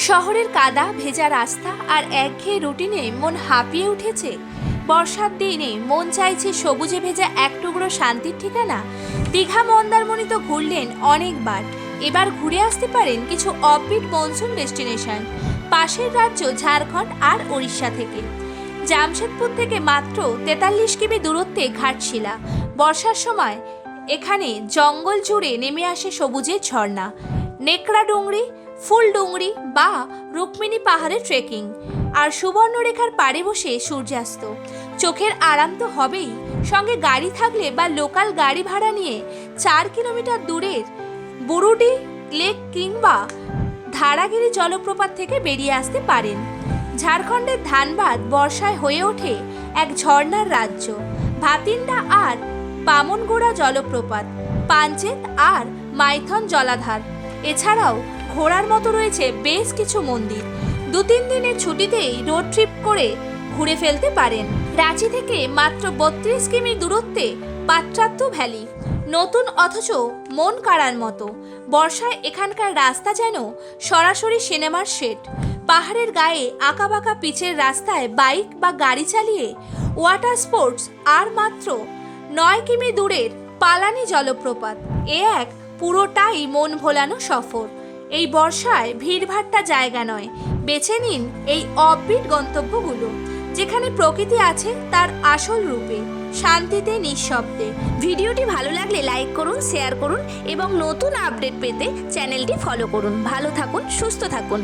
শহরের কাদা ভেজা রাস্তা আর একঘেয়ে রুটিনে মন হাঁপিয়ে উঠেছে। বর্ষার দিনে মন চাইছে সবুজে ভেজা এক টুকরো শান্তির ঠিকানা। দীঘা মন্দারমণি তো ঘুরলেন অনেকবার, এবার ঘুরে আসতে পারেন কিছু অফবিট মনসুন ডেস্টিনেশন পাশের রাজ্য ঝাড়খণ্ড আর উড়িষ্যা থেকে। জামশেদপুর থেকে মাত্র 43 কিমি দূরত্বে ঘাটশিলা। বর্ষার সময় এখানে জঙ্গল জুড়ে নেমে আসে সবুজের ঝর্ণা, নেকড়া ডুংরি, ফুল ডুংরি বা রুক্মিণী পাহাড়ে ট্রেকিং, আর সুবর্ণরেখার পাড়ে বসে সূর্যাস্ত। চোখের আরাম তো হবেই, সঙ্গে গাড়ি থাকলে বা লোকাল গাড়ি ভাড়া নিয়ে 4 কিলোমিটার দূরের বুরুডি লেক কিংবা ধারাগিরি জলপ্রপাত থেকে বেরিয়ে আসতে পারেন। ঝাড়খণ্ডের ধানবাদ বর্ষায় হয়ে ওঠে এক ঝর্ণার রাজ্য। ভাতিন্ডা আর বামনগোড়া জলপ্রপাত, পাঞ্চেত আর মাইথন জলাধার, এছাড়াও ঘোরার মতো রয়েছে বেশ কিছু মন্দির। 2-3 দিনের ছুটিতেই রোড ট্রিপ করে ঘুরে ফেলতে পারেন। রাঁচি থেকে মাত্র 32 কিমি দূরত্বে পাত্রাত্তু ভ্যালি, নতুন অথচ মন কাড়ার মতো। বর্ষায় এখানকার রাস্তা যেন সরাসরি সিনেমার সেট। পাহাড়ের গায়ে আঁকাবাঁকা পিচের রাস্তায় বাইক বা গাড়ি চালিয়ে ওয়াটার স্পোর্টস, আর মাত্র 9 কিমি দূরের পালানি জলপ্রপাত। এ এক পুরোটাই মন ভোলানো সফর। এই বর্ষায় ভিড়ভাট্টা জায়গা নয়, বেছে নিন এই অফবিট গন্তব্যগুলো, যেখানে প্রকৃতি আছে তার আসল রূপে, শান্তিতে, নিঃশব্দে। ভিডিওটি ভালো লাগলে লাইক করুন, শেয়ার করুন এবং নতুন আপডেট পেতে চ্যানেলটি ফলো করুন। ভালো থাকুন, সুস্থ থাকুন।